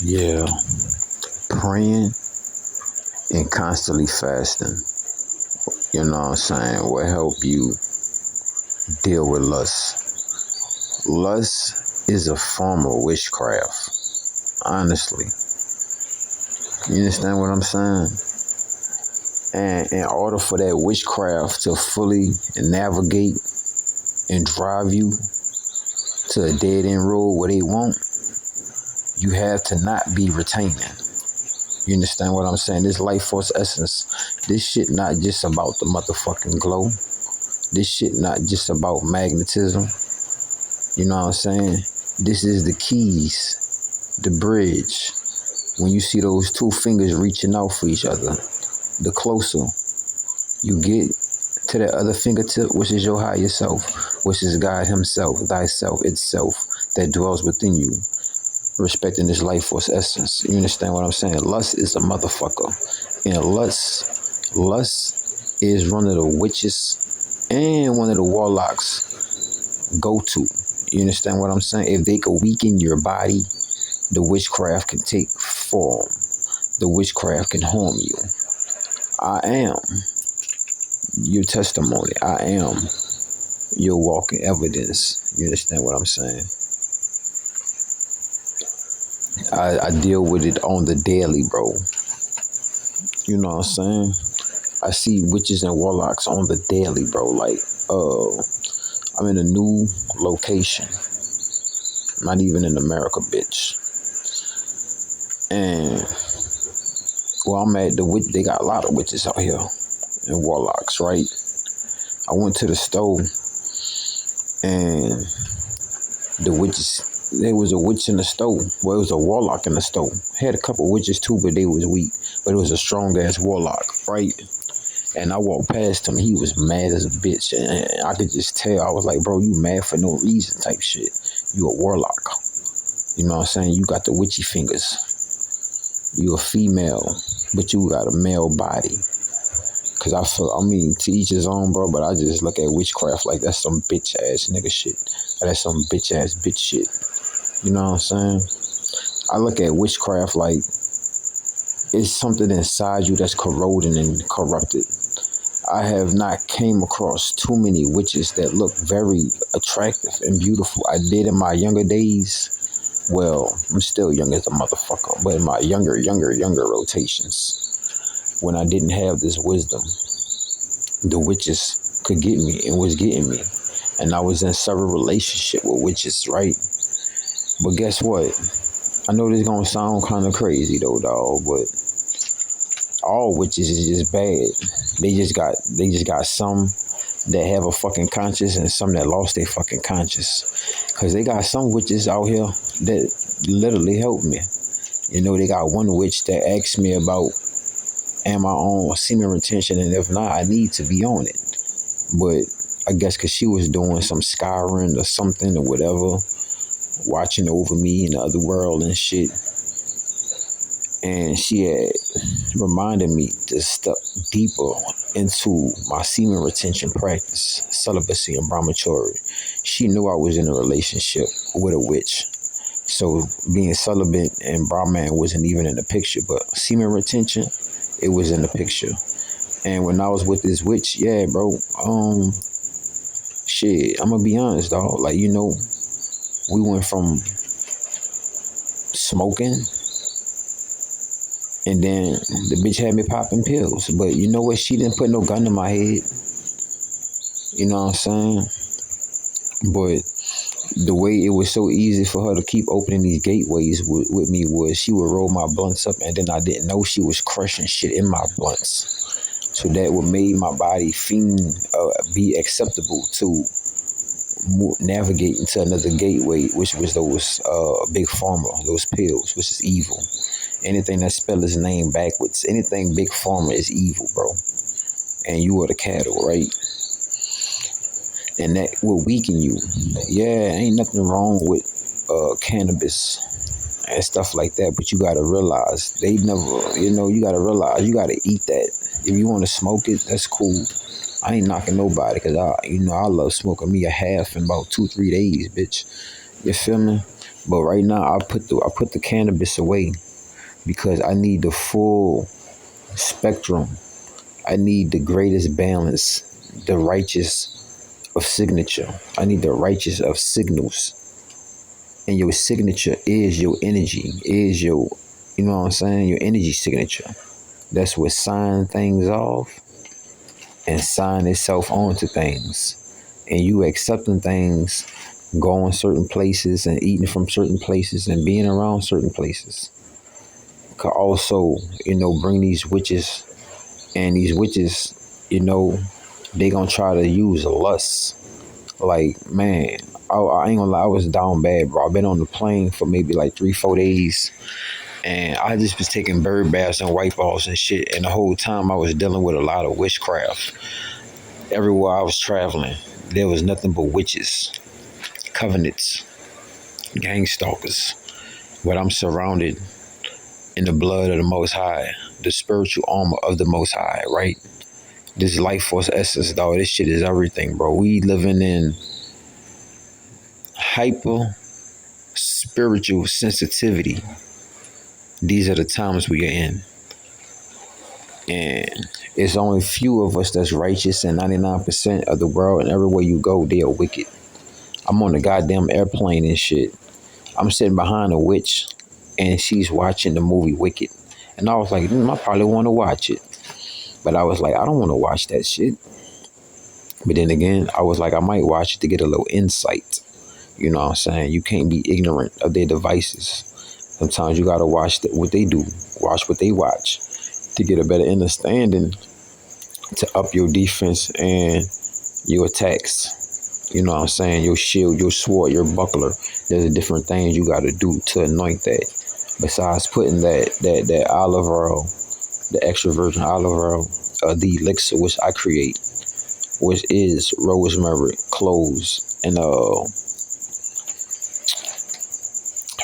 Yeah, praying and constantly fasting, you know what I'm saying, will help you deal with lust. Lust is a form of witchcraft, honestly. You understand what I'm saying? And in order for that witchcraft to fully navigate and drive you to a dead end road where they won't, you have to not be retaining. You understand what I'm saying? This life force essence, this shit not just about the motherfucking glow. This shit not just about magnetism. You know what I'm saying? This is the keys, the bridge. When you see those two fingers reaching out for each other, the closer you get to that other fingertip, which is your higher self, which is God himself, thyself, itself, that dwells within you, respecting this life force essence. You understand what I'm saying? Lust is a motherfucker. And lust is one of the witches and one of the warlocks go to. You understand what I'm saying? If they could weaken your body, the witchcraft can take form. The witchcraft can harm you. I am your testimony. I am your walking evidence. You understand what I'm saying? I deal with it on the daily, bro. You know what I'm saying? I see witches and warlocks on the daily, bro. Like, I'm in a new location. Not even in America, bitch. And where I'm at, they got a lot of witches out here and warlocks, right? I went to the store and the witches, there was a witch in the store. Well, it was a warlock in the store. Had a couple witches too, but they was weak. But it was a strong ass warlock, right? And I walked past him. He was mad as a bitch. And I could just tell. I was like, bro, you mad for no reason type shit. You a warlock. You know what I'm saying? You got the witchy fingers. You a female, but you got a male body. Cause to each his own, bro, but I just look at witchcraft like that's some bitch ass nigga shit. That's some bitch ass bitch shit. You know what I'm saying? I look at witchcraft like it's something inside you that's corroding and corrupted. I have not came across too many witches that look very attractive and beautiful. I did in my younger days. Well, I'm still young as a motherfucker, but in my younger rotations, when I didn't have this wisdom, the witches could get me and was getting me. And I was in several relationships with witches, right? But guess what? I know this gonna sound kind of crazy though, dog, but all witches is just bad. They just got some that have a fucking conscience and some that lost their fucking conscience. Cause they got some witches out here that literally help me. You know, they got one witch that asked me about am I on semen retention, and if not, I need to be on it. But I guess cause she was doing some scouring or something or whatever, watching over me in the other world and shit. And she had reminded me to step deeper into my semen retention practice, celibacy and brahmacharya. She knew I was in a relationship with a witch. So being celibate and Brahman wasn't even in the picture, but semen retention, it was in the picture. And when I was with this witch, yeah, bro, shit, I'm gonna be honest, dog. Like, you know, we went from smoking, and then the bitch had me popping pills. But you know what? She didn't put no gun to my head. You know what I'm saying? But the way it was so easy for her to keep opening these gateways with me was she would roll my blunts up, and then I didn't know she was crushing shit in my blunts. So that would make my body be acceptable to navigate into another gateway, which was those big pharma, those pills, which is evil. Anything that spell his name backwards, anything big pharma is evil, bro. And you are the cattle, right? And that will weaken you. Yeah, ain't nothing wrong with cannabis and stuff like that, but you gotta realize you gotta realize you gotta eat that. If you want to smoke it, that's cool. I ain't knocking nobody, because I love smoking me a half in about 2-3 days, bitch. You feel me? But right now, I put the cannabis away because I need the full spectrum. I need the greatest balance, the righteous of signature. I need the righteous of signals. And your signature is your energy, is your, you know what I'm saying, your energy signature. That's what sign things off and sign itself onto things. And you accepting things, going certain places and eating from certain places and being around certain places could also, bring these witches. And these witches, they gonna try to use lust. Like, man, I ain't gonna lie, I was down bad, bro. I've been on the plane for maybe like 3-4 days. And I just was taking bird baths and white balls and shit. And the whole time I was dealing with a lot of witchcraft. Everywhere I was traveling, there was nothing but witches, covenants, gang stalkers. But I'm surrounded in the blood of the Most High, the spiritual armor of the Most High, right? This life force essence, dog, this shit is everything, bro. We living in hyper spiritual sensitivity. These are the times we are in. And it's only few of us that's righteous, and 99% of the world, and everywhere you go, they are wicked. I'm on a goddamn airplane and shit. I'm sitting behind a witch, and she's watching the movie Wicked. And I was like, I probably want to watch it. But I was like, I don't want to watch that shit. But then again, I was like, I might watch it to get a little insight. You know what I'm saying? You can't be ignorant of their devices. Sometimes you got to watch what they do. Watch what they watch to get a better understanding, to up your defense and your attacks. You know what I'm saying? Your shield, your sword, your buckler. There's different things you got to do to anoint that. Besides putting that olive oil, the extra virgin olive oil, the elixir which I create, which is rosemary, cloves, and I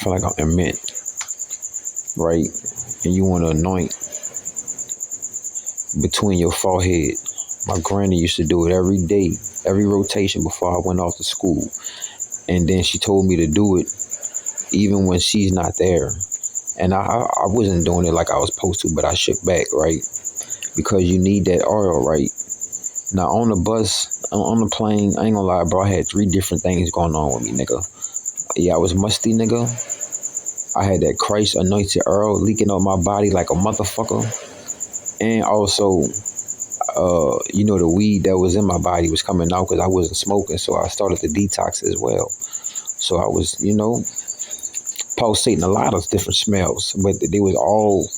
feel like I'm mint, right? And you want to anoint between your forehead. My granny used to do it every day, every rotation before I went off to school. And then she told me to do it even when she's not there. And I wasn't doing it like I was supposed to, but I shook back, right? Because you need that oil, right? Now, on the bus, on the plane, I ain't gonna lie, bro, I had 3 different things going on with me, nigga. Yeah, I was musty, nigga. I had that Christ anointed oil leaking out my body like a motherfucker. And also, the weed that was in my body was coming out because I wasn't smoking. So I started to detox as well. So I was, pulsating a lot of different smells, but they was all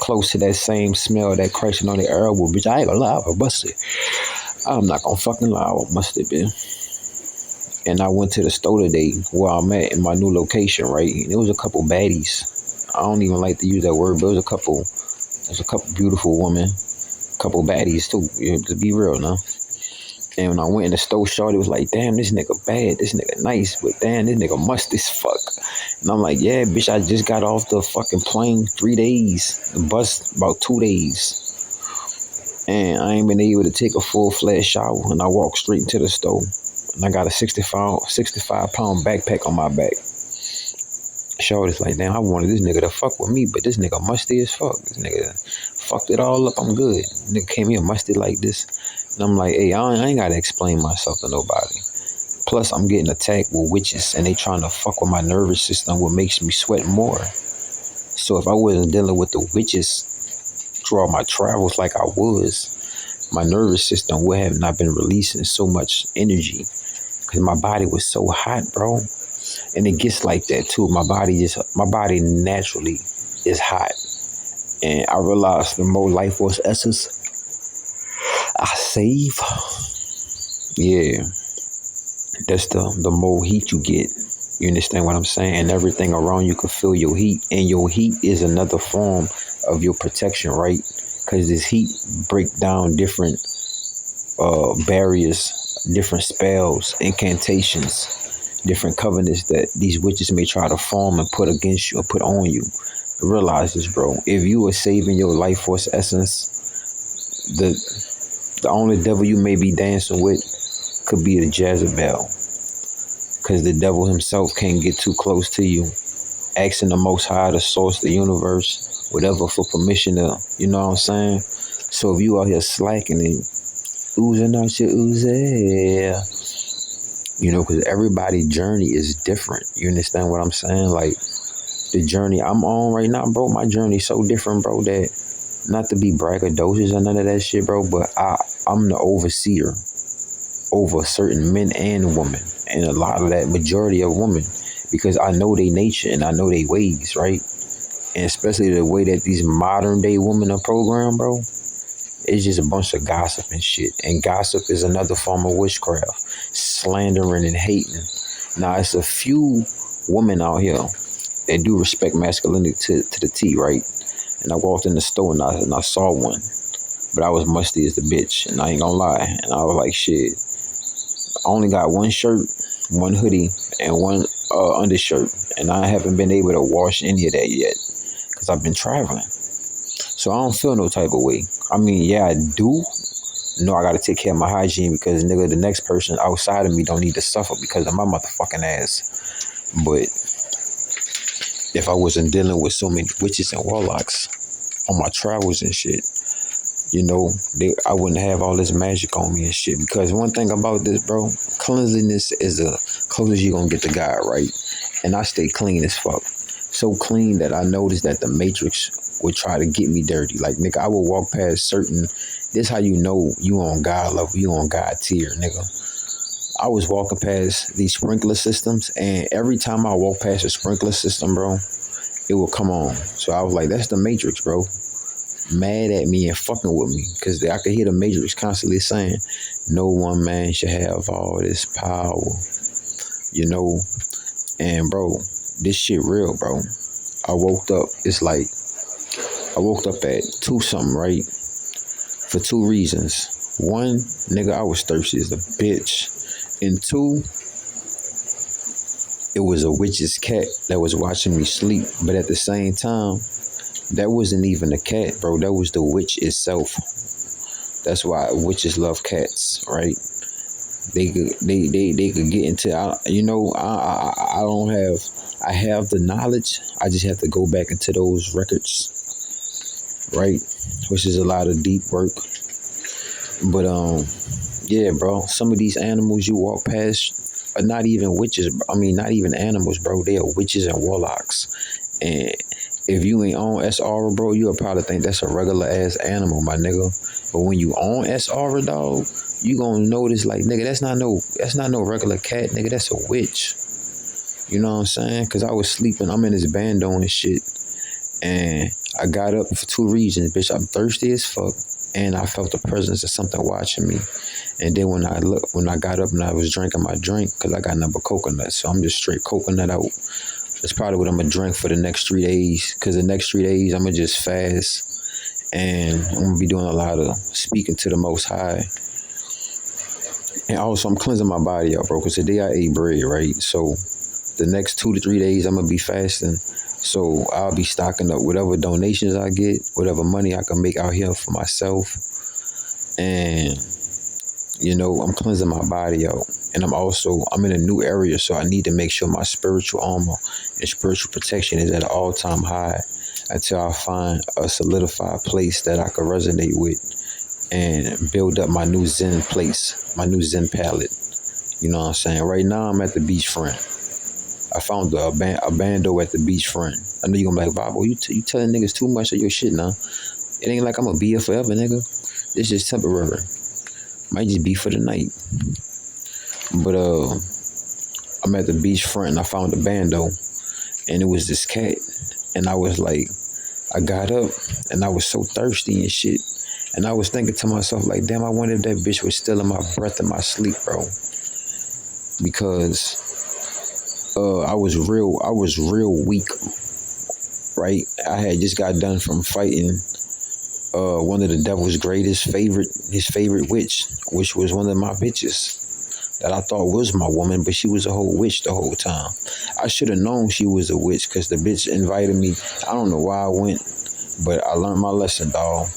close to that same smell, that Christ anointed oil, bitch. I ain't gonna lie, I busted. I'm not gonna fucking lie, I must have been. And I went to the store today where I'm at in my new location, right? And there was a couple baddies. I don't even like to use that word, but there's a couple beautiful women, couple baddies too, to be real now. And when I went in the store, shorty was like, damn, this nigga bad, this nigga nice, but damn, this nigga must as fuck. And I'm like, yeah, bitch, I just got off the fucking plane 3 days, the bus about 2 days. And I ain't been able to take a full-fledged shower, and I walked straight into the store. And I got a 65-pound backpack on my back. Shorty's like, damn, I wanted this nigga to fuck with me, but this nigga musty as fuck. This nigga fucked it all up, I'm good. Nigga came here musty like this. And I'm like, hey, I ain't got to explain myself to nobody. Plus, I'm getting attacked with witches, and they trying to fuck with my nervous system, what makes me sweat more. So if I wasn't dealing with the witches throughout my travels like I was, my nervous system would have not been releasing so much energy because my body was so hot, bro. And it gets like that too. My body naturally is hot. And I realized the more life force essence I save, yeah, that's the more heat you get. You understand what I'm saying? And everything around you can feel your heat. And your heat is another form of your protection, right? Because this heat break down different barriers, different spells, incantations, different covenants that these witches may try to form and put against you or put on you. Realize this, bro. If you are saving your life force essence, the only devil you may be dancing with could be a Jezebel, because the devil himself can't get too close to you. Asking the Most High, the source, the universe, whatever, for permission to, you know what I'm saying? So if you out here slacking and oozing out your ooze, you know, because everybody's journey is different. You understand what I'm saying? Like, the journey I'm on right now, bro, my journey is so different, bro, that not to be braggadocious or none of that shit, bro, but I'm the overseer over certain men and women, and a lot of that majority of women, because I know their nature and I know their ways, right? And especially the way that these modern day women are programmed, bro, it's just a bunch of gossip and shit. And gossip is another form of witchcraft, slandering and hating. Now, it's a few women out here that do respect masculinity to the T, right? And I walked in the store and I saw one, but I was musty as the bitch, and I ain't gonna lie. And I was like, shit, I only got one shirt, one hoodie, and one undershirt, and I haven't been able to wash any of that yet because I've been traveling. So I don't feel no type of way. I mean, yeah, I do. No, I gotta take care of my hygiene because, nigga, the next person outside of me don't need to suffer because of my motherfucking ass. But if I wasn't dealing with so many witches and warlocks on my travels and shit, you know, I wouldn't have all this magic on me and shit. Because one thing about this, bro, cleanliness is the closest you're gonna get to God, right? And I stay clean as fuck. So clean that I noticed that the Matrix would try to get me dirty. Like, nigga, I would walk past certain, this how you know you on God level, you on God tier, nigga. I was walking past these sprinkler systems, and every time I walk past a sprinkler system, bro, it would come on. So I was like, that's the Matrix, bro, mad at me and fucking with me, because I could hear the Matrix constantly saying, no one man should have all this power, you know. And bro, this shit real, bro. I woke up, it's like, I woke up at 2 something, right? For 2 reasons. One, nigga, I was thirsty as a bitch. And 2, it was a witch's cat that was watching me sleep. But at the same time, that wasn't even a cat, bro. That was the witch itself. That's why witches love cats, right? They could get into, you know, I don't have, I have the knowledge. I just have to go back into those records, right? Which is a lot of deep work. But yeah, bro, some of these animals you walk past are not even witches. I mean, not even animals, bro. They are witches and warlocks. And if you ain't on SR, bro, you'll probably think that's a regular ass animal, my nigga. But when you on SR, dog, you gonna notice, like, nigga, that's not no regular cat, nigga. That's a witch. You know what I'm saying? Cause I was sleeping. I'm in this bando and shit, and I got up for 2 reasons, bitch. I'm thirsty as fuck, and I felt the presence of something watching me. And then when I got up and I was drinking my drink, cause I got number coconut, so I'm just straight coconut out. That's probably what I'm gonna drink for the next 3 days. Cause the next 3 days I'm gonna just fast, and I'm gonna be doing a lot of speaking to the Most High. And also I'm cleansing my body out, bro. Cause today I ate bread, right? So the next 2 to 3 days I'm gonna be fasting. So I'll be stocking up whatever donations I get, whatever money I can make out here for myself. And, you know, I'm cleansing my body out. And I'm in a new area, so I need to make sure my spiritual armor and spiritual protection is at an all-time high until I find a solidified place that I can resonate with and build up my new Zen place, my new Zen palette. You know what I'm saying? Right now, I'm at the beachfront. I found a bando at the beachfront. I know you're gonna be like, Bobo, you telling niggas too much of your shit now. It ain't like I'm gonna be here forever, nigga. This is temporary. Might just be for the night. But I'm at the beachfront and I found a bando, and it was this cat. And I was like, I got up and I was so thirsty and shit. And I was thinking to myself, like, damn, I wonder if that bitch was stealing my breath in my sleep, bro. Because I was real weak, right? I had just got done from fighting one of the devil's his favorite witch, which was one of my bitches that I thought was my woman, but she was a whole witch the whole time. I should have known she was a witch because the bitch invited me. I don't know why I went, but I learned my lesson, dog.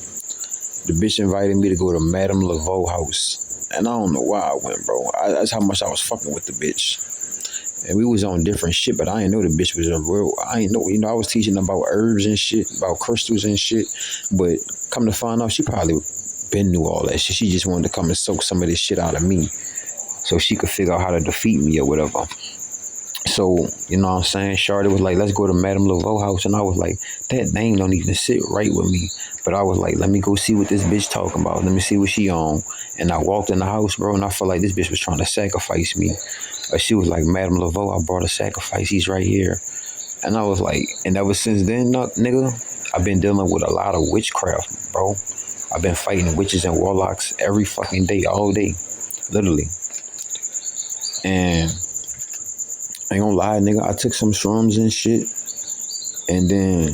The bitch invited me to go to Madame Laveau house, and I don't know why I went, bro. That's how much I was fucking with the bitch. And we was on different shit, but I didn't know the bitch was a real. I didn't know, I was teaching about herbs and shit, about crystals and shit. But come to find out, she probably been knew all that shit. She just wanted to come and soak some of this shit out of me, so she could figure out how to defeat me or whatever. So, you know what I'm saying? Shorty was like, let's go to Madame Laveau house. And I was like, that name don't even sit right with me. But I was like, let me go see what this bitch talking about. Let me see what she on. And I walked in the house, bro, and I felt like this bitch was trying to sacrifice me. But she was like, Madame Laveau, I brought a sacrifice. He's right here. And I was like, and ever since then, nigga, I've been dealing with a lot of witchcraft, bro. I've been fighting witches and warlocks every fucking day, all day, literally. And I ain't gonna lie, nigga, I took some shrooms and shit, and then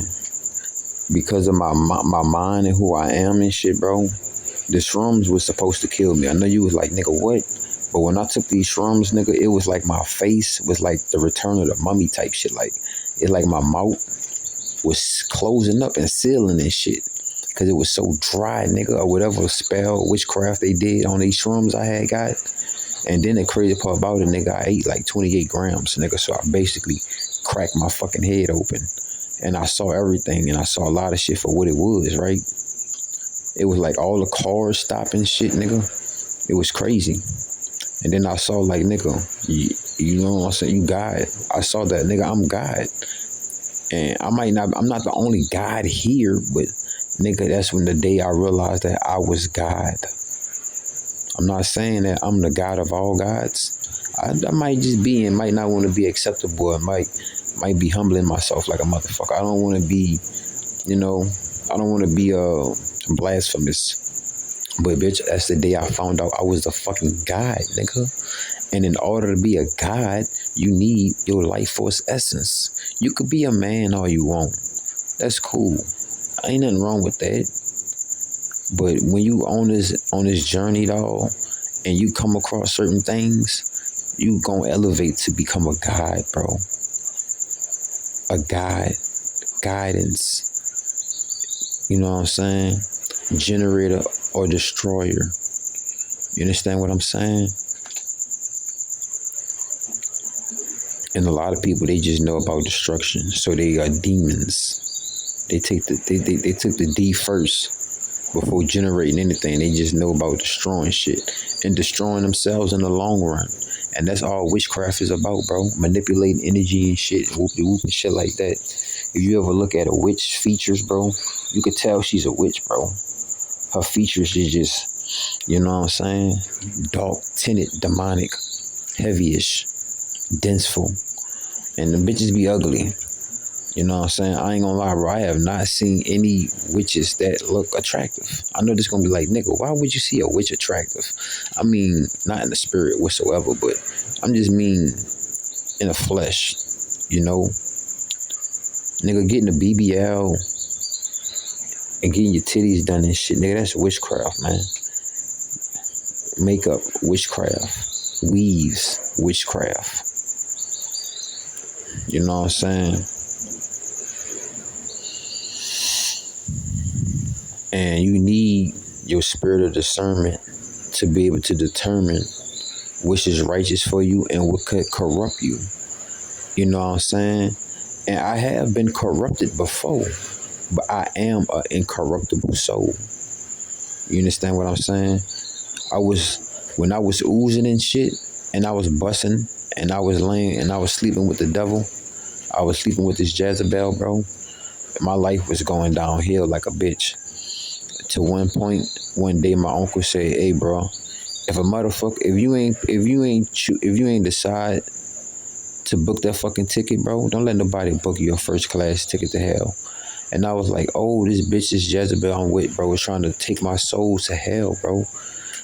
because of my mind and who I am and shit, bro, the shrooms was supposed to kill me. I know you was like, nigga, what? But when I took these shrooms, nigga, it was like my face was like the return of the mummy type shit. Like, it like my mouth was closing up and sealing and shit, because it was so dry, nigga, or whatever spell, witchcraft they did on these shrooms I had got. And then the crazy part about it, nigga, I ate like 28 grams, nigga. So I basically cracked my fucking head open. And I saw everything, and I saw a lot of shit for what it was, right? It was like all the cars stopping shit, nigga. It was crazy. And then I saw like, nigga, you know what I'm saying? You God. I saw that, nigga, I'm God. And I'm not the only God here, but nigga, that's when the day I realized that I was God. I'm not saying that I'm the God of all gods. I might just be and might not want to be acceptable. I might be humbling myself like a motherfucker. I don't want to be, you know, I don't want to be blasphemous. But bitch, that's the day I found out I was the fucking God, nigga. And in order to be a God, you need your life force essence. You could be a man all you want. That's cool. Ain't nothing wrong with that. But when you on this journey, dog, and you come across certain things, you gonna elevate to become a God, bro. A God, guidance. You know what I'm saying? Generator or destroyer. You understand what I'm saying? And a lot of people, they just know about destruction, so they are demons. They took the D first. Before generating anything, they just know about destroying shit and destroying themselves in the long run. And that's all witchcraft is about, bro. Manipulating energy and shit, whoop-de-whoop and shit like that. If you ever look at a witch features, bro, you could tell she's a witch, bro. Her features is just, you know what I'm saying? Dark, tinted, demonic, heavy-ish, denseful. And the bitches be ugly. You know what I'm saying? I ain't gonna lie, bro. I have not seen any witches that look attractive. I know this gonna be like, nigga, why would you see a witch attractive? I mean, not in the spirit whatsoever, but I'm just mean in the flesh, you know? Nigga, getting a BBL and getting your titties done and shit, nigga, that's witchcraft, man. Makeup, witchcraft. Weaves, witchcraft. You know what I'm saying? And you need your spirit of discernment to be able to determine which is righteous for you and what could corrupt you. You know what I'm saying? And I have been corrupted before, but I am an incorruptible soul. You understand what I'm saying? When I was oozing and shit, and I was busting, and I was laying, and I was sleeping with the devil. I was sleeping with this Jezebel, bro. My life was going downhill like a bitch. To one point, one day, my uncle said, "Hey, bro, if you ain't decide to book that fucking ticket, bro, don't let nobody book you a first class ticket to hell." And I was like, "Oh, this bitch, this Jezebel I'm with, bro, is trying to take my soul to hell, bro."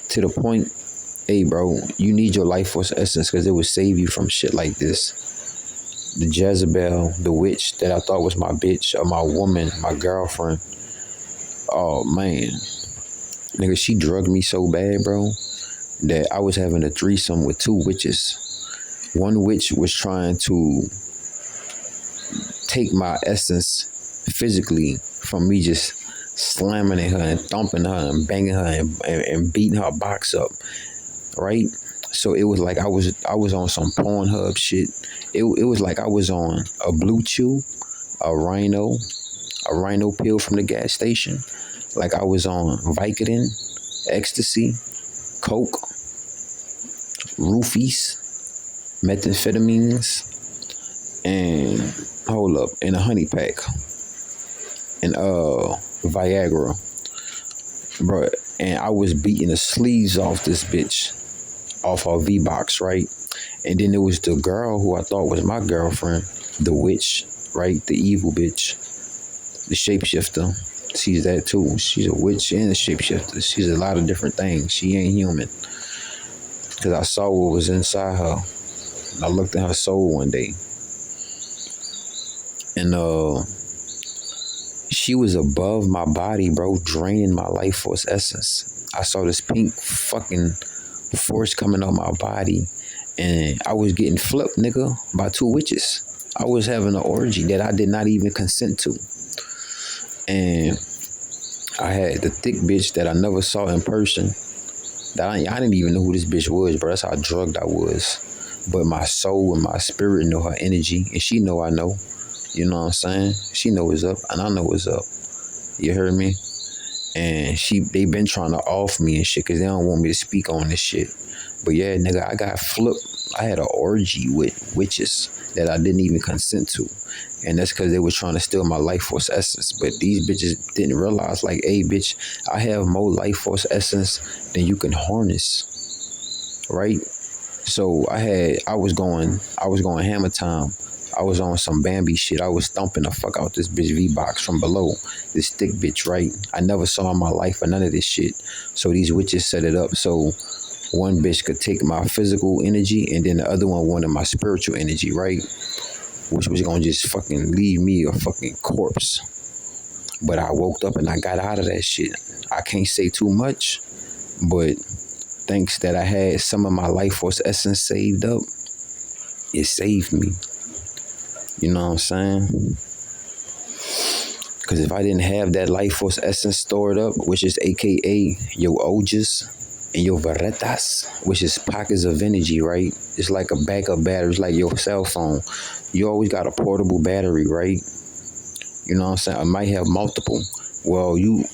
To the point, hey, bro, you need your life force essence because it will save you from shit like this. The Jezebel, the witch that I thought was my bitch or my woman, my girlfriend. Oh, man. Nigga, she drugged me so bad, bro, that I was having a threesome with two witches. One witch was trying to take my essence physically from me just slamming at her and thumping her and banging her and beating her box up, right? So it was like I was on some Pornhub shit. It was like I was on a Blue Chew, a Rhino pill from the gas station. Like I was on Vicodin, ecstasy, coke, roofies, methamphetamines, and hold up, and a honey pack, and Viagra, bro. And I was beating the sleeves off this bitch, off her V-Box, right? And then there was the girl who I thought was my girlfriend, the witch, right? The evil bitch, the shapeshifter. She's that too. She's a witch and a shapeshifter. She's a lot of different things. She ain't human. Cause I saw what was inside her. I looked at her soul one day, and she was above my body, bro, draining my life force essence. I saw this pink fucking force coming on my body, and I was getting flipped, nigga, by two witches. I was having an orgy that I did not even consent to. And I had the thick bitch that I never saw in person. That I didn't even know who this bitch was, bro. That's how drugged I was. But my soul and my spirit know her energy, and she know I know. You know what I'm saying? She know what's up, and I know what's up. You heard me? And they been trying to off me and shit, because they don't want me to speak on this shit. But yeah, nigga, I got flipped. I had an orgy with witches that I didn't even consent to. And that's because they were trying to steal my life force essence. But these bitches didn't realize, like, hey, bitch, I have more life force essence than you can harness. Right? So I was going hammer time. I was on some Bambi shit. I was thumping the fuck out this bitch V-Box from below. This thick bitch, right? I never saw in my life for none of this shit. So these witches set it up so one bitch could take my physical energy, and then the other one wanted my spiritual energy, right? Which was gonna just fucking leave me a fucking corpse. But I woke up and I got out of that shit. I can't say too much, but thanks that I had some of my life force essence saved up, it saved me. You know what I'm saying? Because if I didn't have that life force essence stored up, which is AKA your ojas and your veretas, which is pockets of energy, right? It's like a backup battery. It's like your cell phone. You always got a portable battery, right? You know what I'm saying? I might have multiple. Well, you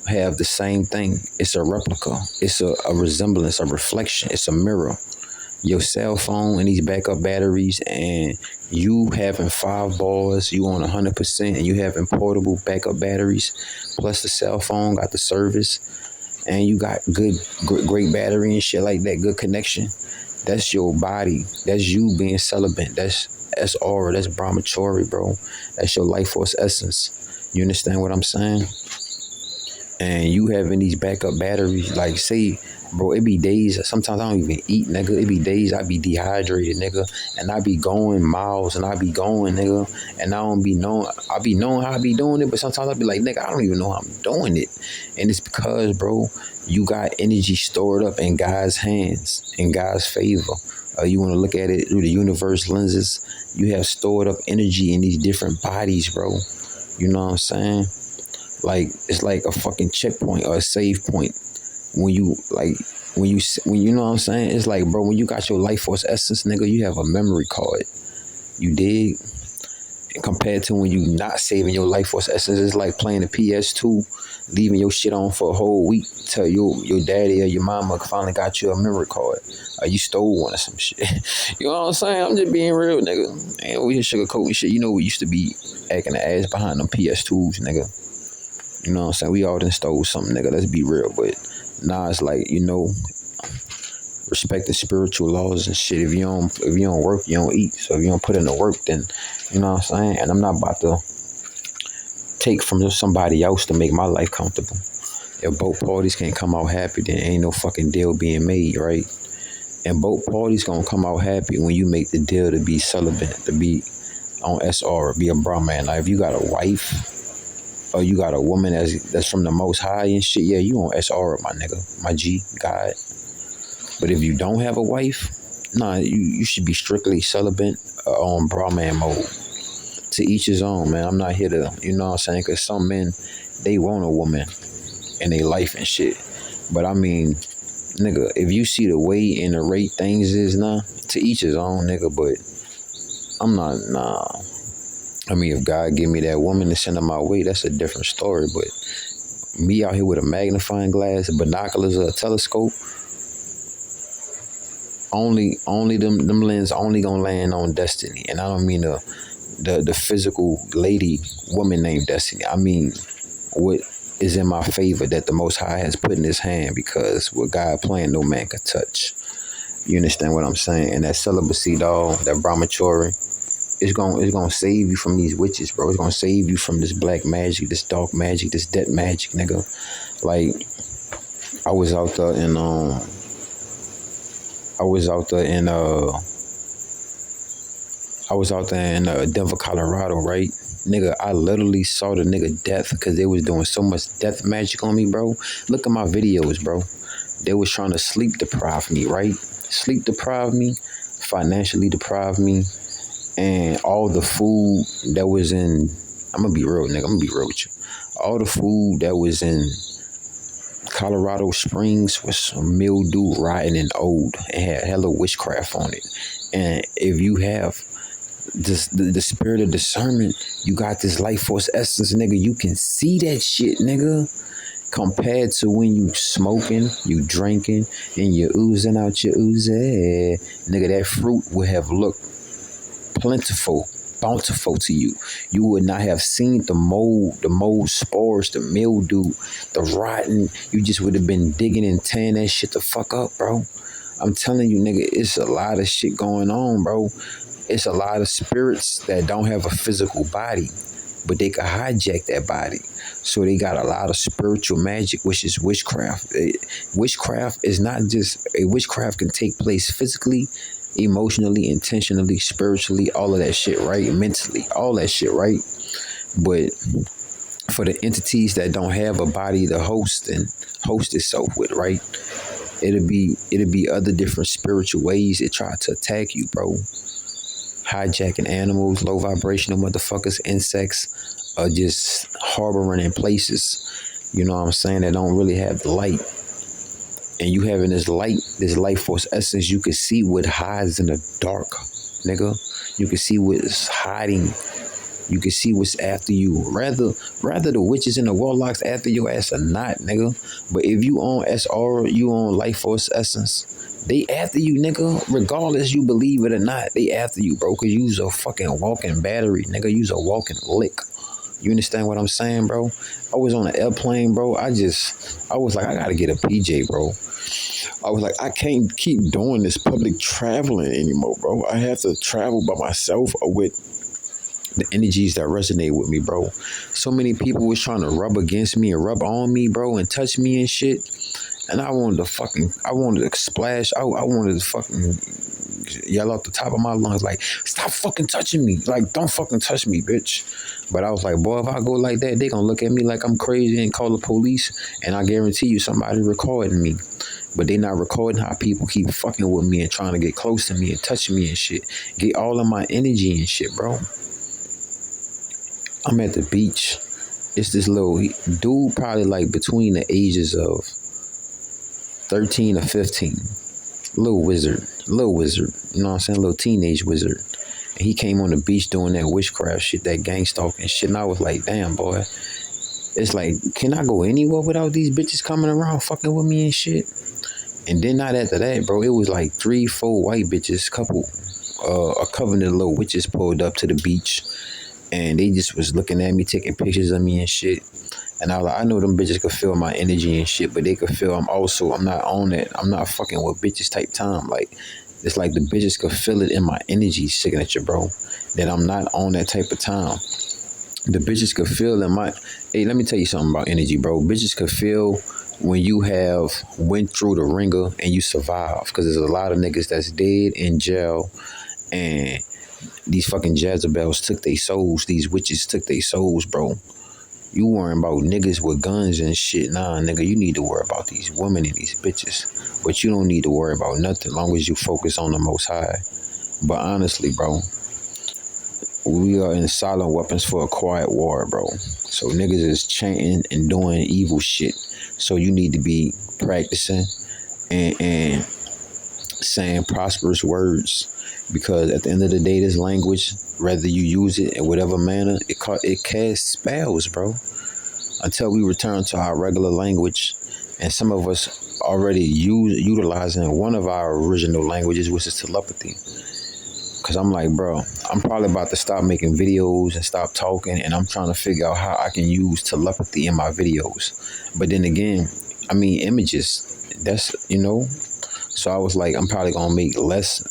have the same thing. It's a replica. It's a resemblance, a reflection. It's a mirror. Your cell phone and these backup batteries, and you having 5 bars, you on 100%, and you having portable backup batteries, plus the cell phone got the service, and you got great battery and shit like that, good connection. That's your body. That's you being celibate. That's aura. That's brahmachari, bro. That's your life force essence. You understand what I'm saying? And you having these backup batteries, like, say, bro, it be days, sometimes I don't even eat, nigga. It be days I be dehydrated, nigga. And I be going miles, and I be going, nigga. And I be knowing how I be doing it, but sometimes I be like, nigga, I don't even know how I'm doing it. And it's because, bro, you got energy stored up in God's hands, in God's favor. You want to look at it through the universe lenses. You have stored up energy in these different bodies, bro. You know what I'm saying? Like, it's like a fucking checkpoint or a save point. When you know what I'm saying? It's like, bro, when you got your life force essence, nigga, you have a memory card. You dig? And compared to when you not saving your life force essence, it's like playing a PS2, leaving your shit on for a whole week till your daddy or your mama finally got you a memory card. Or you stole one or some shit. You know what I'm saying? I'm just being real, nigga. Ain't we here sugarcoating shit. You know, we used to be acting the ass behind them PS2s, nigga. You know what I'm saying? We all done stole something, nigga. Let's be real. But nah, it's like, you know, respect the spiritual laws and shit. If you don't work, you don't eat. So if you don't put in the work, then, you know what I'm saying? And I'm not about to take from somebody else to make my life comfortable. If both parties can't come out happy, then ain't no fucking deal being made, right? And both parties gonna come out happy when you make the deal to be celibate, to be on SR, be a Brahman. Like, if you got a wife, or you got a woman that's from the Most High and shit, yeah, you on SR, my nigga, my G, God. But if you don't have a wife, nah, you should be strictly celibate on Brahman mode. To each his own, man. I'm not here to, you know what I'm saying? Because some men, they want a woman in their life and shit. But I mean, Nigga, if you see the way and the rate things is now, to each his own, nigga, but I'm not, nah. I mean, if God give me that woman to send her my way, that's a different story, but me out here with a magnifying glass, binoculars, or a telescope, only them lens only gonna land on Destiny. And I don't mean the physical lady woman named Destiny. I mean what is in my favor that the Most High has put in his hand, because what God planned no man could touch. You understand what I'm saying? And that celibacy, dog, that brahmachari, it's gonna save you from these witches, bro. It's gonna save you from this black magic, this dark magic, this dead magic, nigga. Like, I was out there in Denver, Colorado, right? Nigga, I literally saw the nigga death because they was doing so much death magic on me, bro. Look at my videos, bro. They was trying to sleep deprive me, right? Sleep deprive me, financially deprive me, and all the food that was in, I'm gonna be real, nigga, I'm gonna be real with you. All the food that was in Colorado Springs was some mildew, rotten, and old, and had hella witchcraft on it. And if you have this, the spirit of discernment, you got this life force essence, nigga, you can see that shit, nigga. Compared to when you smoking, you drinking, and you oozing out your ooze, nigga, that fruit would have looked plentiful, bountiful to you. You would not have seen the mold spores, the mildew, the rotten. You just would have been digging and tearing that shit the fuck up, bro. I'm telling you, nigga, it's a lot of shit going on, bro. It's a lot of spirits that don't have a physical body, but they can hijack that body. So they got a lot of spiritual magic, which is witchcraft. Witchcraft is not just, a witchcraft can take place physically, emotionally, intentionally, spiritually, all of that shit, right? Mentally, all that shit, right? But for the entities that don't have a body to host and host itself with, right? It'll be other different spiritual ways it try to attack you, bro. Hijacking animals, low vibrational motherfuckers, insects, or just harboring in places, you know what I'm saying, that don't really have the light. And you having this light, this life force essence, you can see what hides in the dark, nigga. You can see what's hiding. You can see what's after you. Rather the witches and the warlocks after your ass or not, nigga. But if you on SR, you on life force essence, they after you, nigga. Regardless you believe it or not, they after you, bro. Cause you's a fucking walking battery, nigga. You's a walking lick. You understand what I'm saying, bro? I was on an airplane, bro. I was like, I gotta get a PJ, bro. I was like, I can't keep doing this public traveling anymore, bro. I have to travel by myself or with the energies that resonate with me, bro. So many people was trying to rub against me and rub on me, bro, and touch me and shit. And I wanted to splash. I wanted to fucking yell out the top of my lungs, like, stop fucking touching me. Like, don't fucking touch me, bitch. But I was like, boy, if I go like that, they gonna look at me like I'm crazy and call the police. And I guarantee you somebody recording me. But they not recording how people keep fucking with me and trying to get close to me and touching me and shit. Get all of my energy and shit, bro. I'm at the beach. It's this little dude, probably like between the ages of 13 or 15. Little wizard. You know what I'm saying? Little teenage wizard. And he came on the beach doing that witchcraft shit, that gang stalking shit. And I was like, damn, boy. It's like, can I go anywhere without these bitches coming around fucking with me and shit? And then not after that, bro, it was like 3-4 white bitches, a covenant of little witches pulled up to the beach. And they just was looking at me, taking pictures of me and shit. And I was like, I know them bitches could feel my energy and shit, but they could feel I'm not on that. I'm not fucking with bitches type time. Like, it's like the bitches could feel it in my energy signature, bro, that I'm not on that type of time. The bitches could feel in my, hey, let me tell you something about energy, bro. Bitches could feel when you have went through the ringer and you survive. Because there's a lot of niggas that's dead in jail, and these fucking Jezebels took their souls. These witches took their souls, bro. You worrying about niggas with guns and shit. Nah, nigga, you need to worry about these women and these bitches. But you don't need to worry about nothing long as you focus on the Most High. But honestly, bro, we are in silent weapons for a quiet war, bro. So niggas is chanting and doing evil shit. So you need to be practicing and saying prosperous words, because at the end of the day, this language, whether you use it in whatever manner, it casts spells, bro. Until we return to our regular language, and some of us already utilizing one of our original languages, which is telepathy. Cause I'm like, bro, I'm probably about to stop making videos and stop talking, and I'm trying to figure out how I can use telepathy in my videos. But then again, I mean, images. That's, So I was like, I'm probably gonna make less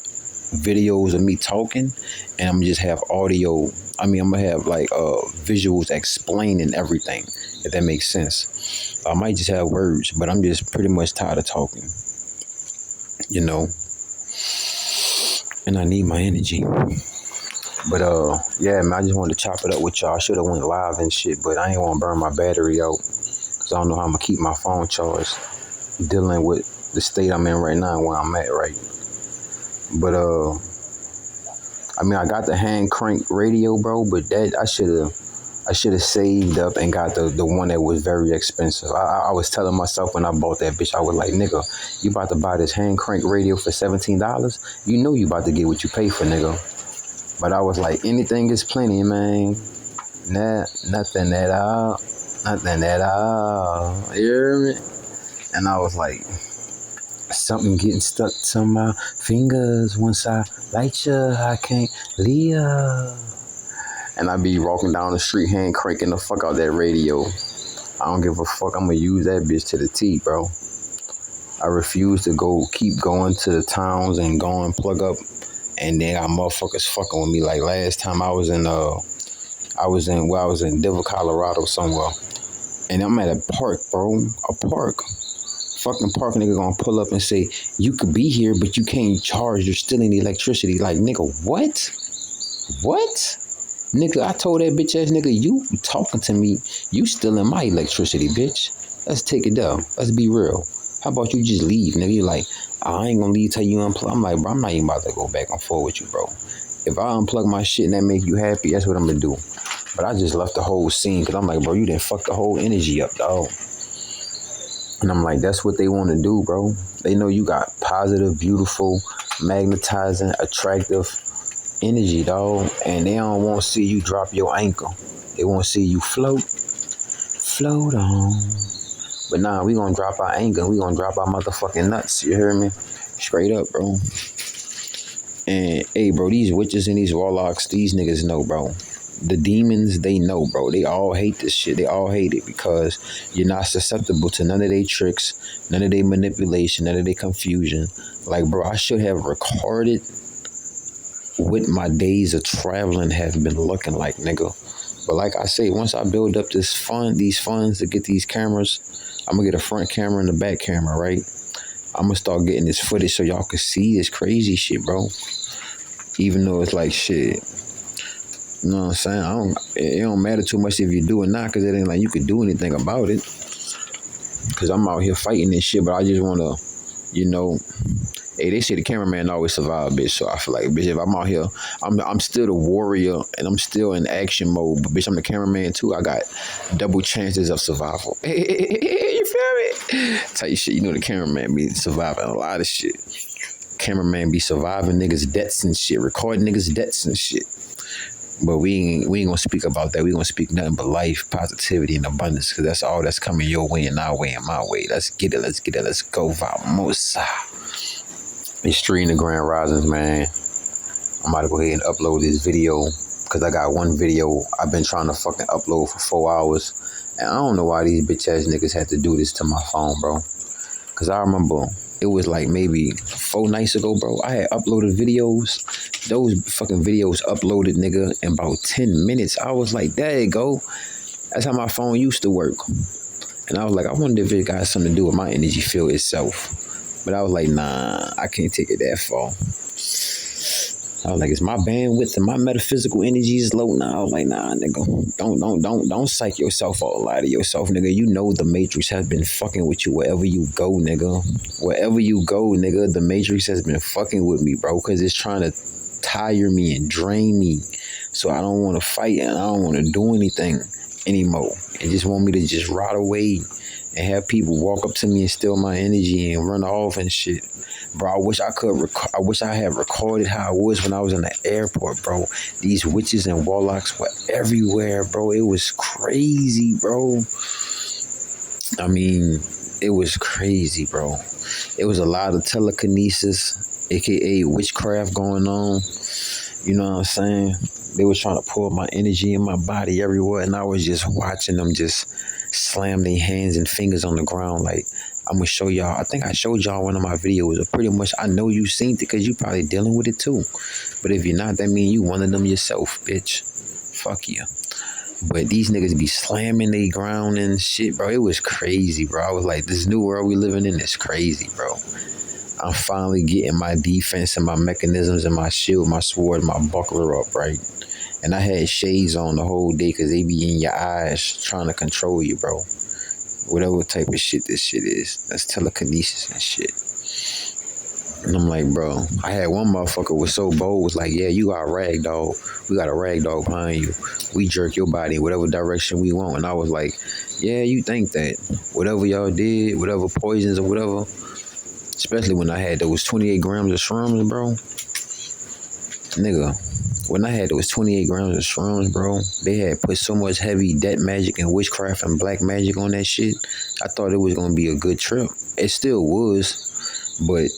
videos of me talking, and I'm gonna just have audio. I mean, I'm gonna have like visuals explaining everything, if that makes sense. I might just have words, but I'm just pretty much tired of talking, and I need my energy. But yeah, man, I just wanted to chop it up with y'all. I should have went live and shit, but I ain't want to burn my battery out, because I don't know how I'm gonna keep my phone charged, dealing with the state I'm in right now and where I'm at, right? But I mean, I got the hand crank radio, bro, but that I should have saved up and got the one that was very expensive. I was telling myself when I bought that bitch, I was like, nigga, you about to buy this hand crank radio for $17? You know you about to get what you pay for, nigga. But I was like, anything is plenty, man. Nothing at all. Nothing at all. You hear me? And I was like, something getting stuck to my fingers. Once I light ya, I can't leave ya. And I be walking down the street hand cranking the fuck out that radio. I don't give a fuck. I'm gonna use that bitch to the T, bro. I refuse to keep going to the towns and go and plug up, and then got motherfuckers fucking with me. Like last time I was in Denver, Colorado somewhere, and I'm at a park, bro. A park. Fucking park nigga gonna pull up and say, you could be here, but you can't charge. You're stealing the electricity. Like, nigga, what? What? Nigga, I told that bitch ass nigga, you talking to me, you stealing my electricity, bitch. Let's take it down. Let's be real. How about you just leave, nigga? You like, I ain't gonna leave till you unplug. I'm like, bro, I'm not even about to go back and forth with you, bro. If I unplug my shit and that make you happy, that's what I'm gonna do. But I just left the whole scene, because I'm like, bro, you done fucked the whole energy up, dog. And I'm like, that's what they want to do, bro. They know you got positive, beautiful, magnetizing, attractive energy, dog. And they don't want to see you drop your anchor. They want to see you float on. But nah, we gonna drop our anger. We gonna drop our motherfucking nuts. You hear me? Straight up, bro. And hey, bro, these witches and these warlocks, these niggas know, bro. The demons, they know, bro. They all hate this shit. They all hate it, because you're not susceptible to none of their tricks, none of their manipulation, none of their confusion. Like, bro, I should have recorded what my days of traveling have been looking like, nigga. But like I say, once I build up these funds to get these cameras, I'm gonna get a front camera and a back camera, right? I'm gonna start getting this footage so y'all can see this crazy shit, bro. Even though it's like shit. You know what I'm saying? It don't matter too much if you do it not, because it ain't like you could do anything about it. Because I'm out here fighting this shit, but I just want to, hey, they say the cameraman always survive, bitch. So I feel like, bitch, if I'm out here, I'm still the warrior, and I'm still in action mode. But, bitch, I'm the cameraman, too. I got double chances of survival. You feel me? Tell you shit, the cameraman be surviving a lot of shit. Cameraman be surviving niggas' debts and shit, recording niggas' debts and shit. But we ain't gonna speak about that. We gonna speak nothing but life, positivity, and abundance, because that's all that's coming your way and our way and my way. Let's get it. Let's go. Vamosa. It's stream the Grand Risings, man. I'm about to go ahead and upload this video, because I got one video I've been trying to fucking upload for 4 hours. And I don't know why these bitch ass niggas had to do this to my phone, bro. Because I remember it was like maybe 4 nights ago, bro. I had uploaded videos. Those fucking videos uploaded, nigga, in about 10 minutes. I was like, there you go. That's how my phone used to work. And I was like, I wonder if it got something to do with my energy field itself. But I was like, nah, I can't take it that far. I was like, is my bandwidth and my metaphysical energy is low? Nah, I was like, nah, nigga, don't psych yourself out, lie to yourself, nigga. You know the Matrix has been fucking with you wherever you go, nigga. Wherever you go, nigga, the Matrix has been fucking with me, bro, because it's trying to tire me and drain me. So I don't want to fight, and I don't want to do anything anymore. It just want me to just rot away and have people walk up to me and steal my energy and run off and shit. Bro, I wish I had recorded how I was when I was in the airport, bro. These witches and warlocks were everywhere, bro. It was crazy, bro. I mean, it was crazy, bro. It was a lot of telekinesis, aka witchcraft going on. You know what I'm saying? They was trying to pull my energy in my body everywhere, and I was just watching them just slam their hands and fingers on the ground. Like, I'm gonna show y'all. I think I showed y'all one of my videos. Pretty much, I know you seen it because you probably dealing with it too. But if you're not, that mean you one of them yourself, bitch. Fuck you. But these niggas be slamming they ground and shit, bro. It was crazy, bro. I was like, this new world we living in is crazy, bro. I'm finally getting my defense and my mechanisms and my shield, my sword, my buckler up, right? And I had shades on the whole day because they be in your eyes trying to control you, bro. Whatever type of shit this shit is. That's telekinesis and shit. And I'm like, bro, I had one motherfucker was so bold, was like, yeah, you got a rag dog. We got a rag dog behind you. We jerk your body in whatever direction we want. And I was like, yeah, you think that. Whatever y'all did, whatever poisons or whatever, especially when I had those 28 grams of shrooms, bro. Nigga, when I had those 28 grams of shrooms, bro, they had put so much heavy death magic and witchcraft and black magic on that shit. I thought it was going to be a good trip. It still was, but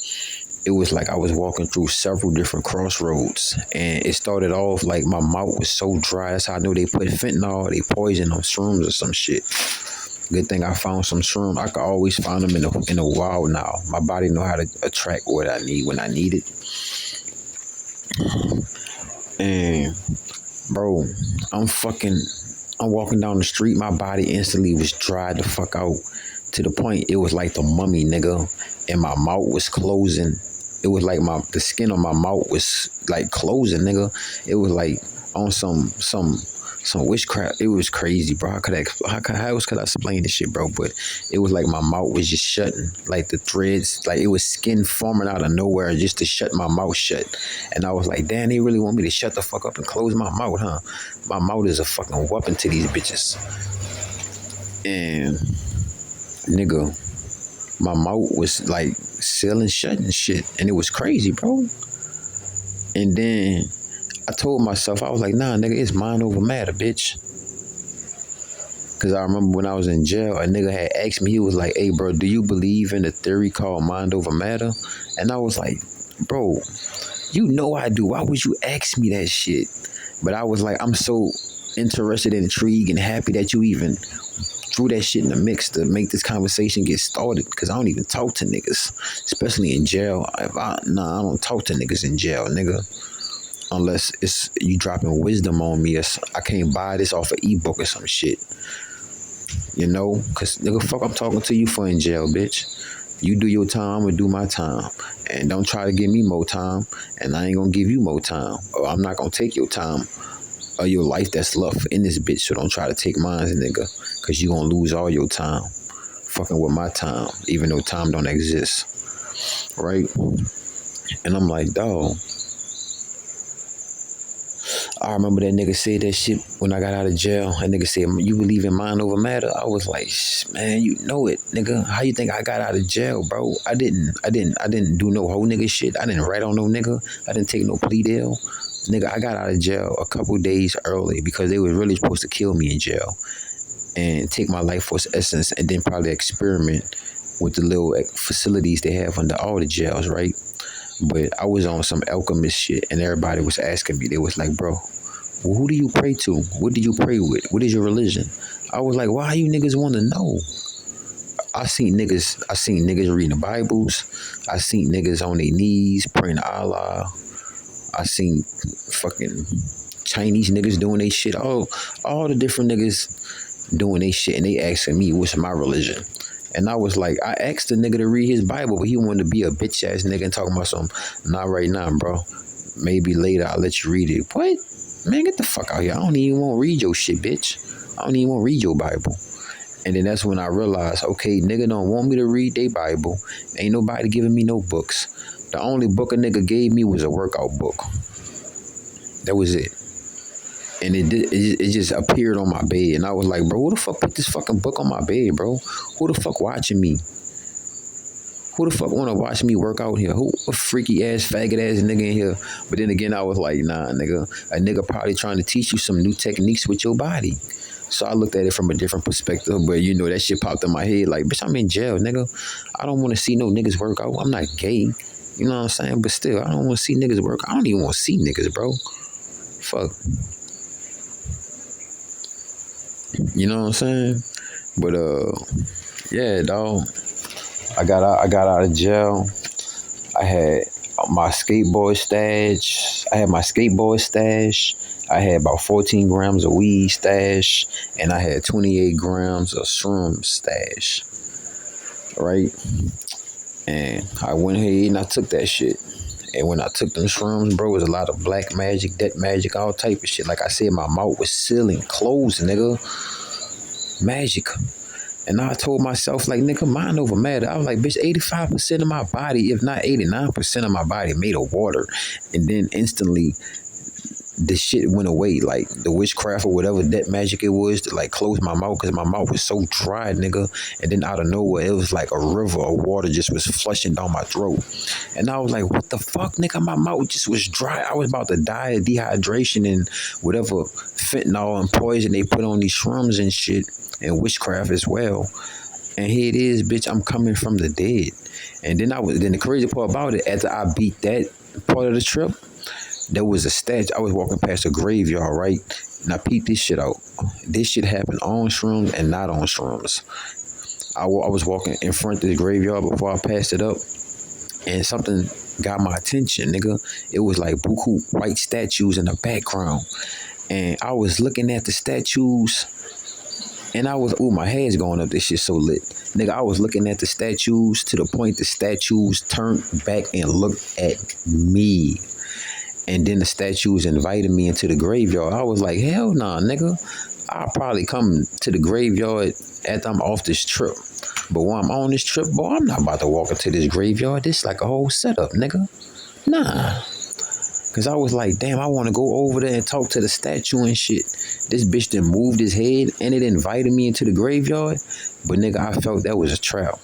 it was like I was walking through several different crossroads, and it started off like my mouth was so dry. That's how I knew they put fentanyl, they poison on shrooms or some shit. Good thing I found some shroom. I could always find them in the wild now. My body know how to attract what I need when I need it. And bro, I'm walking down the street. My body instantly was dried the fuck out to the point it was like the mummy, nigga, and my mouth was closing. It was like the skin on my mouth was like closing, nigga. It was like on some witchcraft. It was crazy, bro. How else could I explain this shit, bro? But it was like my mouth was just shutting, like the threads, like it was skin forming out of nowhere just to shut my mouth shut. And I was like, damn, they really want me to shut the fuck up and close my mouth, huh? My mouth is a fucking weapon to these bitches. And nigga, my mouth was like sealing shut and shit, and it was crazy, bro. And then I told myself, I was like, nah, nigga, it's mind over matter, bitch. Because I remember when I was in jail, a nigga had asked me, he was like, hey, bro, do you believe in a theory called mind over matter? And I was like, bro, you know I do. Why would you ask me that shit? But I was like, I'm so interested and intrigued and happy that you even threw that shit in the mix to make this conversation get started, because I don't even talk to niggas, especially in jail. I don't talk to niggas in jail, nigga. Unless it's you dropping wisdom on me, I can't buy this off an ebook or some shit. You know, because nigga, fuck, I'm talking to you for in jail, bitch. You do your time, I'm gonna do my time. And don't try to give me more time, and I ain't gonna give you more time. Or I'm not gonna take your time or your life that's left in this bitch, so don't try to take mine, nigga, because you gonna lose all your time fucking with my time, even though time don't exist, right? And I'm like, dog, I remember that nigga said that shit when I got out of jail. That nigga said, you believe in mind over matter? I was like, man, you know it, nigga. How you think I got out of jail, bro? I didn't do no whole nigga shit. I didn't rat on no nigga. I didn't take no plea deal. Nigga, I got out of jail a couple days early because they were really supposed to kill me in jail and take my life force essence and then probably experiment with the little facilities they have under all the jails, right? But I was on some alchemist shit, and everybody was asking me. They was like, bro, well, who do you pray to? What do you pray with? What is your religion? I was like, why you niggas want to know? I seen niggas reading the Bibles. I seen niggas on their knees praying to Allah. I seen fucking Chinese niggas doing they shit. All the different niggas doing they shit, and they asking me what's my religion. And I was like, I asked the nigga to read his Bible, but he wanted to be a bitch ass nigga and talking about something. Not right now, bro. Maybe later I'll let you read it. What? Man, get the fuck out here. I don't even want to read your shit, bitch. I don't even want to read your Bible. And then that's when I realized, okay, nigga don't want me to read their Bible. Ain't nobody giving me no books. The only book a nigga gave me was a workout book. That was it. and it just appeared on my bed, and I was like, bro, who the fuck put this fucking book on my bed, bro? Who the fuck watching me? Who the fuck want to watch me work out here? Who a freaky ass, faggot ass nigga in here? But then again, I was like, nah, nigga. A nigga probably trying to teach you some new techniques with your body. So I looked at it from a different perspective. But you know, that shit popped in my head like, bitch, I'm in jail, nigga. I don't want to see no niggas work out. I'm not gay. You know what I'm saying? But still, I don't want to see niggas work. I don't even want to see niggas, bro. Fuck. You know what I'm saying? But yeah, dog. I got out of jail. I had my skateboard stash. I had about 14 grams of weed stash, and I had 28 grams of shroom stash. Right? And I went ahead and I took that shit. And when I took them shrooms, bro, it was a lot of black magic, death magic, all type of shit. Like I said, my mouth was sealing, closed, nigga. Magic. And I told myself, like, nigga, mind over matter. I was like, bitch, 85% of my body, if not 89% of my body made of water. And then instantly, the shit went away. Like, the witchcraft or whatever that magic it was to, like, close my mouth because my mouth was so dry, nigga. And then out of nowhere, it was like a river of water just was flushing down my throat. And I was like, what the fuck, nigga? My mouth just was dry. I was about to die of dehydration and whatever fentanyl and poison they put on these shrooms and shit. And witchcraft as well. And here it is, bitch, I'm coming from the dead. And then the crazy part about it, after I beat that part of the trip, there was a statue. I was walking past a graveyard, right? And I peeped this shit out. This shit happened on shrooms and not on shrooms. I was walking in front of the graveyard before I passed it up, and something got my attention, nigga. It was like buku white statues in the background. And I was looking at the statues, and I was, my head's going up, this shit so lit. Nigga, I was looking at the statues to the point the statues turned back and looked at me. And then the statues invited me into the graveyard. I was like, hell nah, nigga. I'll probably come to the graveyard after I'm off this trip. But while I'm on this trip, boy, I'm not about to walk into this graveyard. This like a whole setup, nigga. Nah. Because I was like, damn, I want to go over there and talk to the statue and shit. This bitch done moved his head and it invited me into the graveyard. But nigga, I felt that was a trap.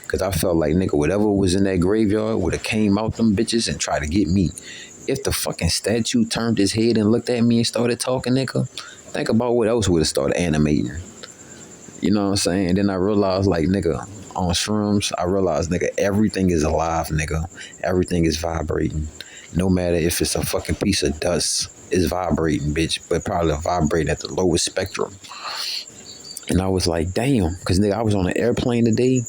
Because I felt like, nigga, whatever was in that graveyard would have came out them bitches and tried to get me. If the fucking statue turned his head and looked at me and started talking, nigga, think about what else would have started animating. You know what I'm saying? And then I realized, like, nigga, on shrooms, I realized, nigga, everything is alive, nigga. Everything is vibrating. No matter if it's a fucking piece of dust, it's vibrating, bitch. But probably vibrating at the lowest spectrum. And I was like, damn. Because, nigga, I was on an airplane today.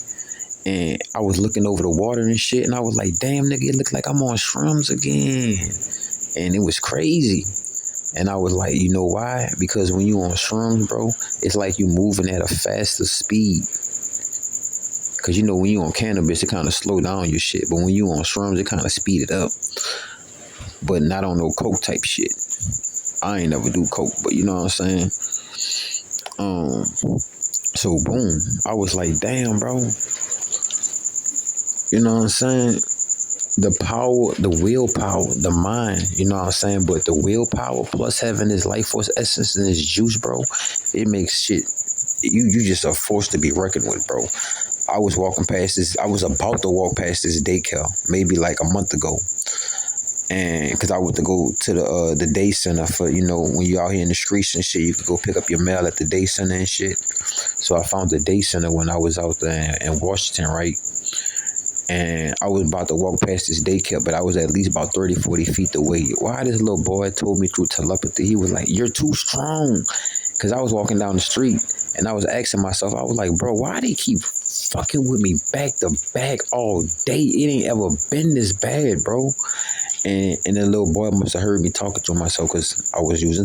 And I was looking over the water and shit. And I was like, damn, nigga, it looked like I'm on shrooms again. And it was crazy. And I was like, you know why? Because when you on shrooms, bro, it's like you moving at a faster speed. Because, you know, when you on cannabis, it kind of slow down your shit. But when you on shrooms, it kind of speed it up. But not on no coke type shit. I ain't never do coke, but you know what I'm saying? So, boom. I was like, damn, bro. You know what I'm saying? The power, the willpower, the mind, you know what I'm saying? But the willpower plus having this life force essence and this juice, bro, it makes shit. You just a force to be reckoned with, bro. I was about to walk past this daycare maybe like a month ago. And because I went to go to the day center for, you know, when you're out here in the streets and shit, you could go pick up your mail at the day center and shit. So I found the day center when I was out there in Washington, right? And I was about to walk past this daycare, but I was at least about 30, 40 feet away. Why this little boy told me through telepathy, he was like, you're too strong. Because I was walking down the street and I was asking myself, I was like, bro, why they keep fucking with me back to back all day? It ain't ever been this bad, bro. And the little boy must have heard me talking to myself because I was using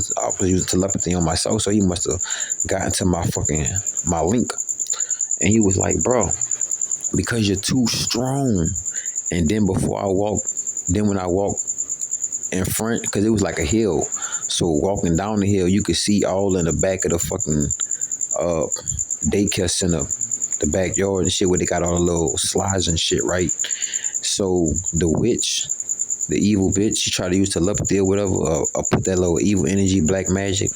telepathy on myself. So he must have gotten to my link. And he was like, bro, because you're too strong. And then when I walked in front, because it was like a hill. So walking down the hill, you could see all in the back of the fucking daycare center, the backyard and shit where they got all the little slides and shit, right? So the witch the evil bitch. She tried to use telepathy or whatever, or put that little evil energy, black magic,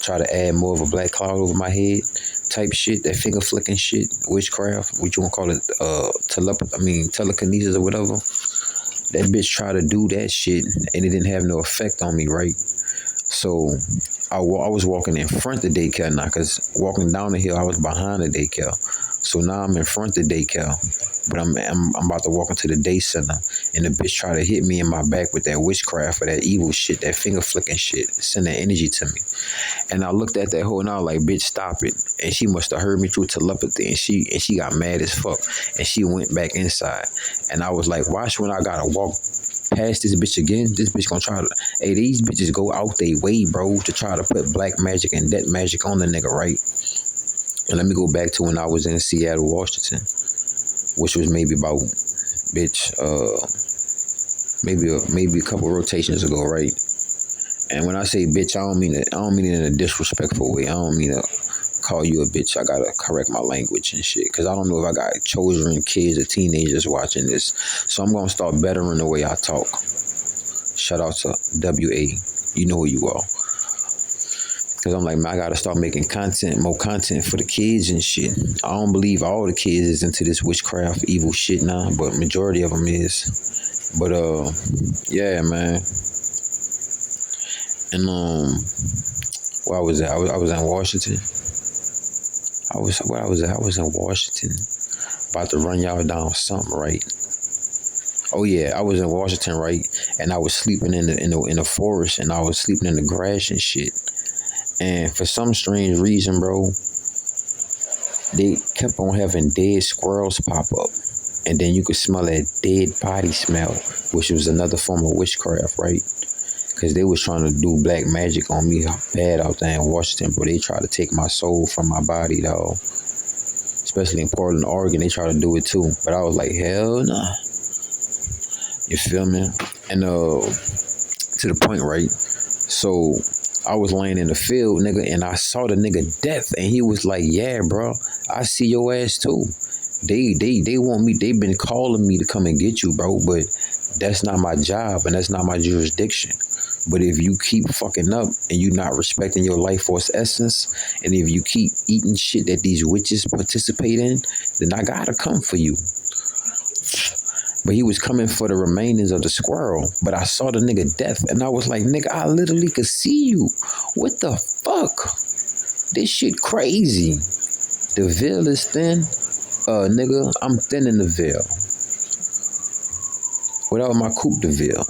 try to add more of a black cloud over my head type shit, that finger flicking shit, witchcraft, what you want to call it, telekinesis or whatever. That bitch tried to do that shit and it didn't have no effect on me, right? So I was walking in front of daycare now, because walking down the hill I was behind the daycare. So now I'm in front of daycare, but I'm about to walk into the day center, and the bitch tried to hit me in my back with that witchcraft or that evil shit, that finger flicking shit, send that energy to me. And I looked at that hoe and I was like, bitch, stop it. And she must have heard me through telepathy, and she got mad as fuck, and she went back inside. And I was like, watch when I gotta walk past this bitch again. This bitch gonna try to, hey, these bitches go out they way, bro, to try to put black magic and dead magic on the nigga, right? And let me go back to when I was in Seattle, Washington, which was maybe about, bitch, maybe a couple rotations ago, right? And when I say bitch, I don't mean it in a disrespectful way. I don't mean to call you a bitch. I gotta correct my language and shit, because I don't know if I got children, kids, or teenagers watching this. So I'm gonna start bettering the way I talk. Shout out to WA. You know who you are. Because I'm like, man, I gotta start making more content for the kids and shit. I don't believe all the kids is into this witchcraft, evil shit now, but majority of them is. But yeah, man. And where I was at, I was in Washington. I was in Washington, about to run y'all down something, right? Oh yeah, I was in Washington, right? And I was sleeping in the forest, and I was sleeping in the grass and shit. And for some strange reason, bro, they kept on having dead squirrels pop up, and then you could smell that dead body smell, which was another form of witchcraft, right? Because they was trying to do black magic on me bad out there in Washington, but they tried to take my soul from my body, though. Especially in Portland, Oregon, they tried to do it too. But I was like, hell nah. You feel me? And to the point, right? So I was laying in the field, nigga, and I saw the nigga Death, and he was like, yeah, bro, I see your ass too. They want me, they've been calling me to come and get you, bro, but that's not my job and that's not my jurisdiction. But if you keep fucking up and you not respecting your life force essence, and if you keep eating shit that these witches participate in, then I gotta come for you. But he was coming for the remainings of the squirrel. But I saw the nigga Death, and I was like, nigga, I literally could see you. What the fuck? This shit crazy. The veil is thin. Nigga, I'm thin in the veil. Without my coupe de ville.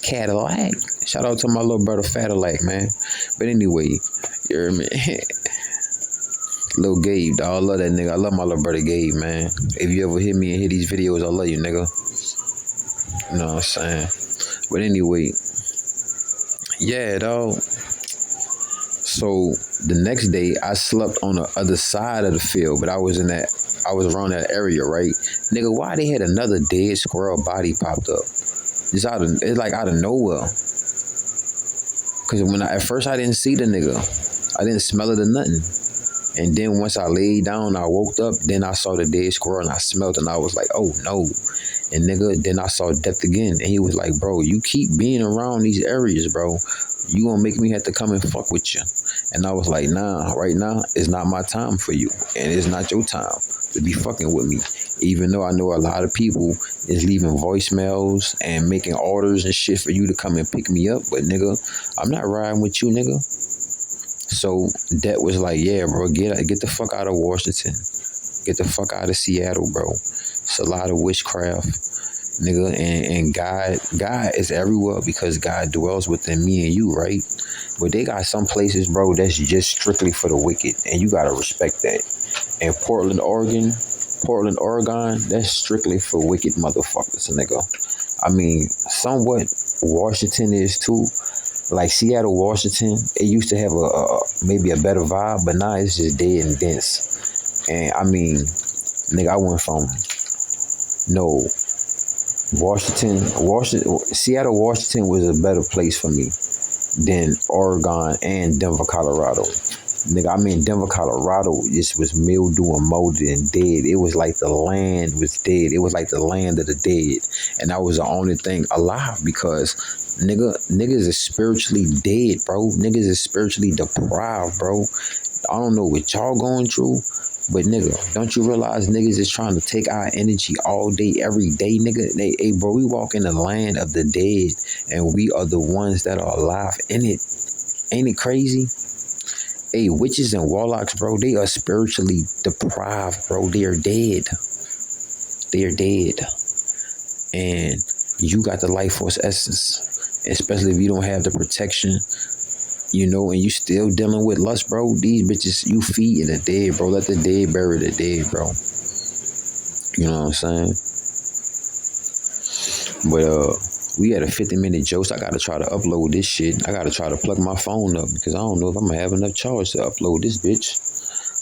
Cadillac. Shout out to my little brother Fadillac, man. But anyway, you hear me? Little Gabe, dog. I love that nigga. I love my little brother Gabe, man. If you ever hear me and hear these videos, I love you, nigga. You know what I'm saying? But anyway, yeah, dog. So the next day, I slept on the other side of the field, but I was around that area, right? Nigga, why they had another dead squirrel body popped up? It's like out of nowhere. Cause at first I didn't see the nigga. I didn't smell it or nothing. And then once I laid down, I woke up, then I saw the dead squirrel and I smelled it and I was like, oh no. And nigga, then I saw Death again. And he was like, bro, you keep being around these areas, bro. You gonna make me have to come and fuck with you. And I was like, nah, right now, it's not my time for you. And it's not your time to be fucking with me. Even though I know a lot of people is leaving voicemails and making orders and shit for you to come and pick me up. But nigga, I'm not riding with you, nigga. So that was like, yeah, bro, get the fuck out of Washington. Get the fuck out of Seattle, bro. It's a lot of witchcraft, nigga. And God is everywhere because God dwells within me and you, right? But they got some places, bro, that's just strictly for the wicked. And you got to respect that. And Portland, Oregon, that's strictly for wicked motherfuckers, nigga. I mean, somewhat Washington is too. Like Seattle, Washington, it used to have maybe a better vibe, but now it's just dead and dense. And I mean, nigga, I went from Seattle, Washington was a better place for me than Oregon and Denver, Colorado. Nigga, I'm in Denver, Colorado. This was mildew and molded and dead. It was like the land was dead. It was like the land of the dead. And that was the only thing alive because niggas is spiritually dead, bro. Niggas is spiritually deprived, bro. I don't know what y'all going through, but nigga, don't you realize niggas is trying to take our energy all day, every day, nigga? Hey, bro, we walk in the land of the dead and we are the ones that are alive in it. Ain't it crazy? Hey, witches and warlocks, bro, they are spiritually deprived, bro. They are dead. They are dead. And you got the life force essence, especially if you don't have the protection, you know, and you still dealing with lust, bro. These bitches, you feeding the dead, bro. Let the dead bury the dead, bro. You know what I'm saying? But, we had a 50-minute joke. I gotta try to upload this shit. I gotta try to plug my phone up because I don't know if I'm gonna have enough charge to upload this bitch.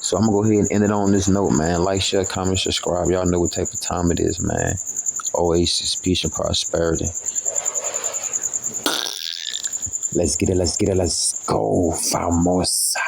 So I'm gonna go ahead and end it on this note, man. Like, share, comment, subscribe. Y'all know what type of time it is, man. Oasis, peace and prosperity. Let's get it, let's go, famosa.